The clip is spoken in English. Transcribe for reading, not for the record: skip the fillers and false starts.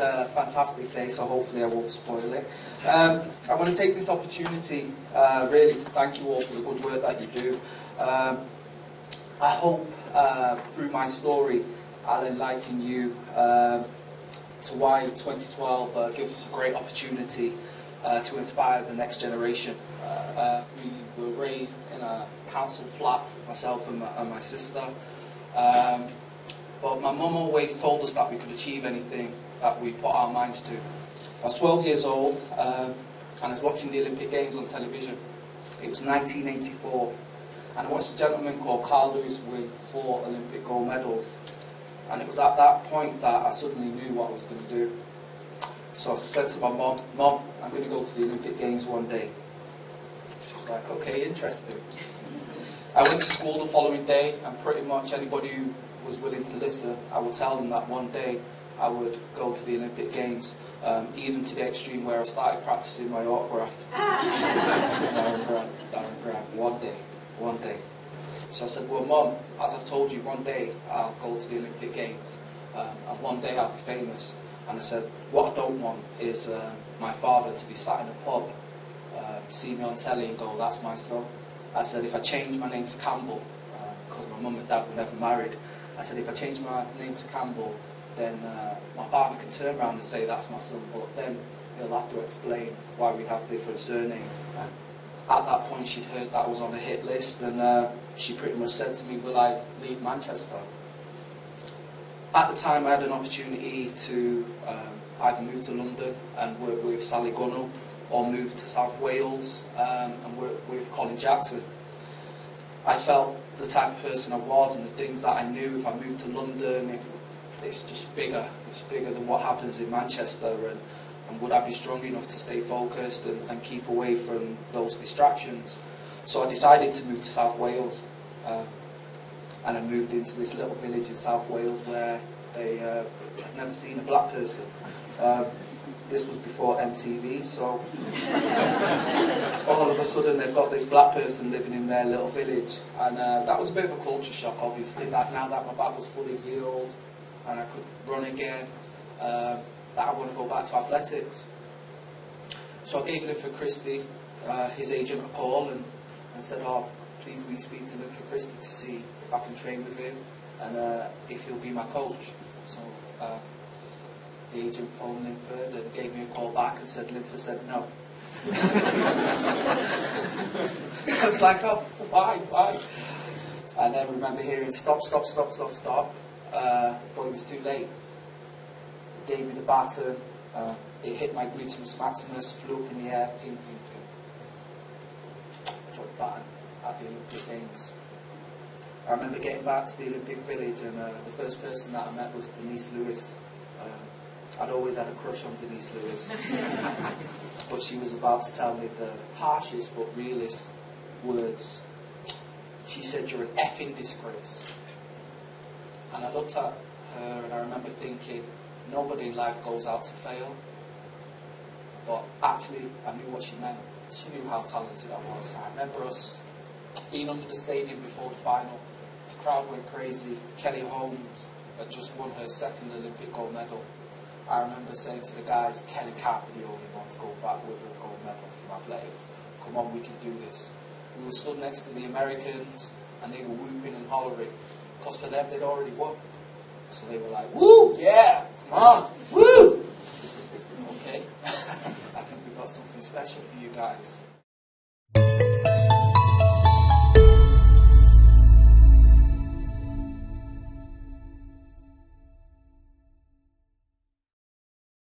a fantastic day, so hopefully I won't spoil it. I want to take this opportunity really to thank you all for the good work that you do. I hope through my story I'll enlighten you to why 2012 gives us a great opportunity to inspire the next generation. We were raised in a council flat, myself and my sister. But my mum always told us that we could achieve anything that we put our minds to. I was 12 years old and I was watching the Olympic Games on television. It was 1984 and I watched a gentleman called Carl Lewis win 4 Olympic gold medals. And it was at that point that I suddenly knew what I was going to do. So I said to my mum, "Mum, I'm going to go to the Olympic Games one day." She was like, "Okay, interesting." I went to school the following day, and pretty much anybody who was willing to listen, I would tell them that one day I would go to the Olympic Games, even to the extreme where I started practicing my autograph. Darren Grant, one day. So I said, "Well, Mum, as I've told you, one day I'll go to the Olympic Games, and one day I'll be famous." And I said, "What I don't want is my father to be sat in a pub, see me on telly and go, 'That's my son.'" I said, "If I change my name to Campbell, because my mum and dad were never married, I said, if I change my name to Campbell, then my father can turn around and say, 'That's my son,' but then he'll have to explain why we have different surnames." And at that point, she'd heard that I was on a hit list, and she pretty much said to me, "Will I leave Manchester?" At the time, I had an opportunity to either move to London and work with Sally Gunnell, or move to South Wales and work with Colin Jackson. I felt the type of person I was and the things that I knew, if I moved to London, it's just bigger. It's bigger than what happens in Manchester, and would I be strong enough to stay focused and keep away from those distractions? So I decided to move to South Wales, and I moved into this little village in South Wales where they had never seen a black person. This was before MTV, so all of a sudden they've got this black person living in their little village, and that was a bit of a culture shock, obviously, that now that my back was fully healed and I could run again, that I want to go back to athletics. So I gave Linford Christie, his agent, a call and said, "Oh, please will you speak to Linford Christie to see if I can train with him and if he'll be my coach." So the agent phoned Linford and gave me a call back and said, Linford said no. I was like, "Oh, why? And then I remember hearing stop, but it was too late. It gave me the baton, it hit my gluteus maximus, flew up in the air, ping, ping, ping. Dropped the baton at the Olympic Games. I remember getting back to the Olympic Village, and the first person that I met was Denise Lewis. I'd always had a crush on Denise Lewis, but she was about to tell me the harshest but realest words. She said, "You're an effing disgrace." And I looked at her and I remember thinking, nobody in life goes out to fail. But actually, I knew what she meant. She knew how talented I was. I remember us being under the stadium before the final. The crowd went crazy. Kelly Holmes had just won her 2nd Olympic gold medal. I remember saying to the guys, "Kelly can't be the only one to go back with a gold medal from athletics. Come on, we can do this." We were stood next to the Americans and they were whooping and hollering because for them they'd already won. So they were like, "Woo, yeah, come on, woo!" Okay, I think we've got something special for you guys.